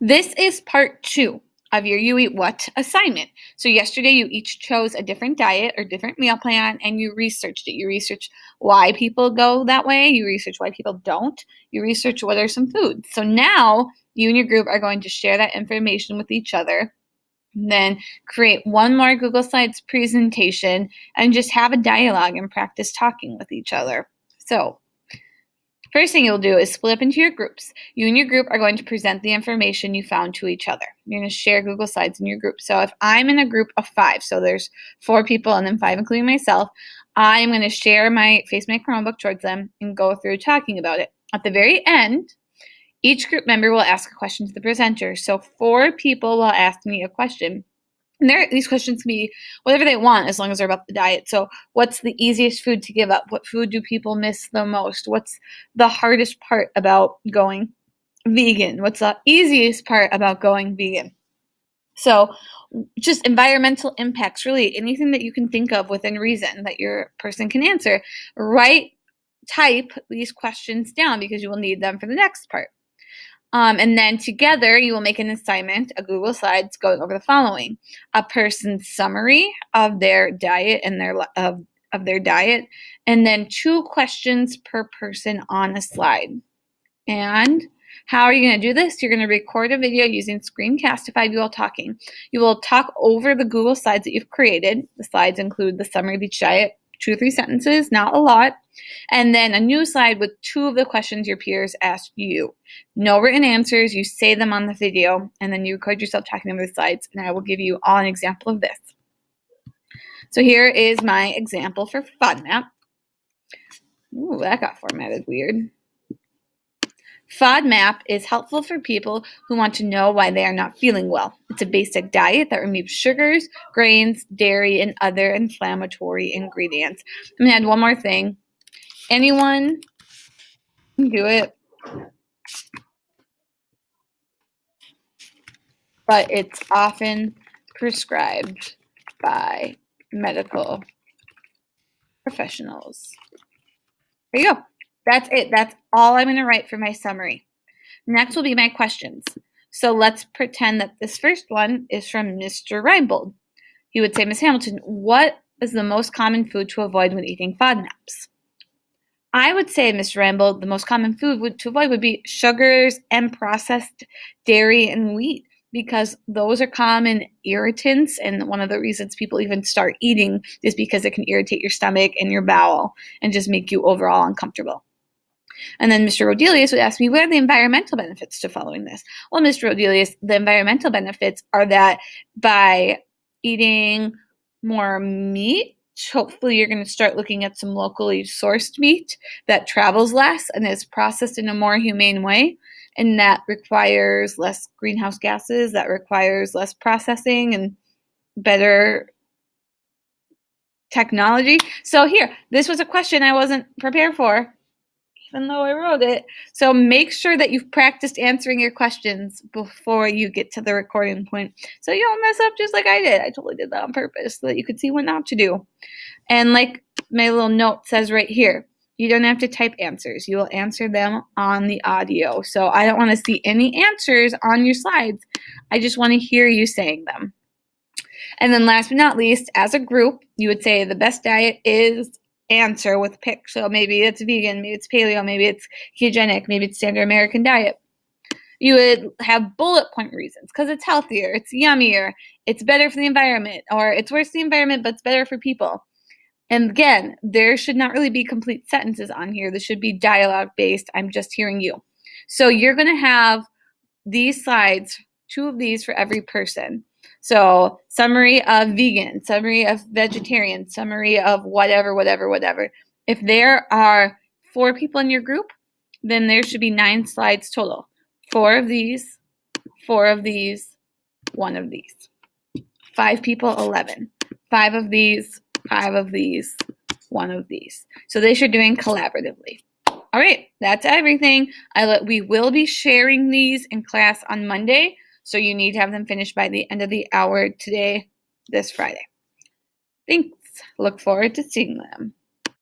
This is part 2 of your You Eat What assignment. So yesterday you each chose a different diet or different meal plan and you researched it. You researched why people go that way. You researched why people don't. You researched what are some foods. So now you and your group are going to share that information with each other. Then create one more Google Slides presentation and just have a dialogue and practice talking with each other. So first thing you'll do is split up into your groups. You and your group are going to present the information you found to each other. You're going to share Google Slides in your group. So if I'm in a group of 5, so there's 4 people and then 5 including myself, I'm going to share face my Chromebook towards them and go through talking about it. At the very end, each group member will ask a question to the presenter. So 4 people will ask me a question. And these questions can be whatever they want as long as they're about the diet. So what's the easiest food to give up? What food do people miss the most? What's the hardest part about going vegan? What's the easiest part about going vegan? So just environmental impacts, really anything that you can think of within reason that your person can answer. Type these questions down because you will need them for the next part. And then together you will make an assignment, a Google Slides going over the following: a person's summary of their diet and of their diet, and then 2 questions per person on a slide. And how are you going to do this? You're going to record a video using Screencastify of you all talking. You will talk over the Google Slides that you've created. The slides include the summary of each diet, 2 or 3 sentences, not a lot. And then a new slide with 2 of the questions your peers asked you. No written answers. You say them on the video, and then you record yourself talking over the slides, and I will give you all an example of this. So here is my example for FODMAP. Ooh, that got formatted weird. FODMAP is helpful for people who want to know why they are not feeling well. It's a basic diet that removes sugars, grains, dairy, and other inflammatory ingredients. I'm going to add one more thing. Anyone can do it, but it's often prescribed by medical professionals. There you go. That's it. That's all I'm going to write for my summary. Next will be my questions. So let's pretend that this first one is from Mr. Reinbold. He would say, Ms. Hamilton, what is the most common food to avoid when eating FODMAPs? I would say, Mr. Reinbold, the most common food to avoid would be sugars and processed dairy and wheat, because those are common irritants, and one of the reasons people even start eating is because it can irritate your stomach and your bowel and just make you overall uncomfortable. And then Mr. Rodelius would ask me, what are the environmental benefits to following this? Well, Mr. Rodelius, the environmental benefits are that by eating more meat, hopefully you're going to start looking at some locally sourced meat that travels less and is processed in a more humane way, and that requires less greenhouse gases, that requires less processing and better technology. So here, this was a question I wasn't prepared for, even though I wrote it. So make sure that you've practiced answering your questions before you get to the recording point, so you don't mess up just like I did. I totally did that on purpose so that you could see what not to do. And like my little note says right here, you don't have to type answers. You will answer them on the audio. So I don't want to see any answers on your slides. I just want to hear you saying them. And then last but not least, as a group, you would say the best diet is answer with pick. So maybe it's vegan, maybe it's paleo, maybe it's ketogenic, maybe it's standard American diet. You would have bullet point reasons because it's healthier, it's yummier, it's better for the environment, or it's worse for the environment, but it's better for people. And again, there should not really be complete sentences on here. This should be dialogue based. I'm just hearing you. So you're going to have these slides, 2 of these for every person. So summary of vegan, summary of vegetarian, summary of whatever. If there are 4 people in your group, then there should be 9 slides total. 4 of these, 4 of these, 1 of these. 5 people, 11. 5 of these, 5 of these, 1 of these. So they should doing collaboratively. All right, that's everything. We will be sharing these in class on Monday, so you need to have them finished by the end of the hour today, this Friday. Thanks. Look forward to seeing them.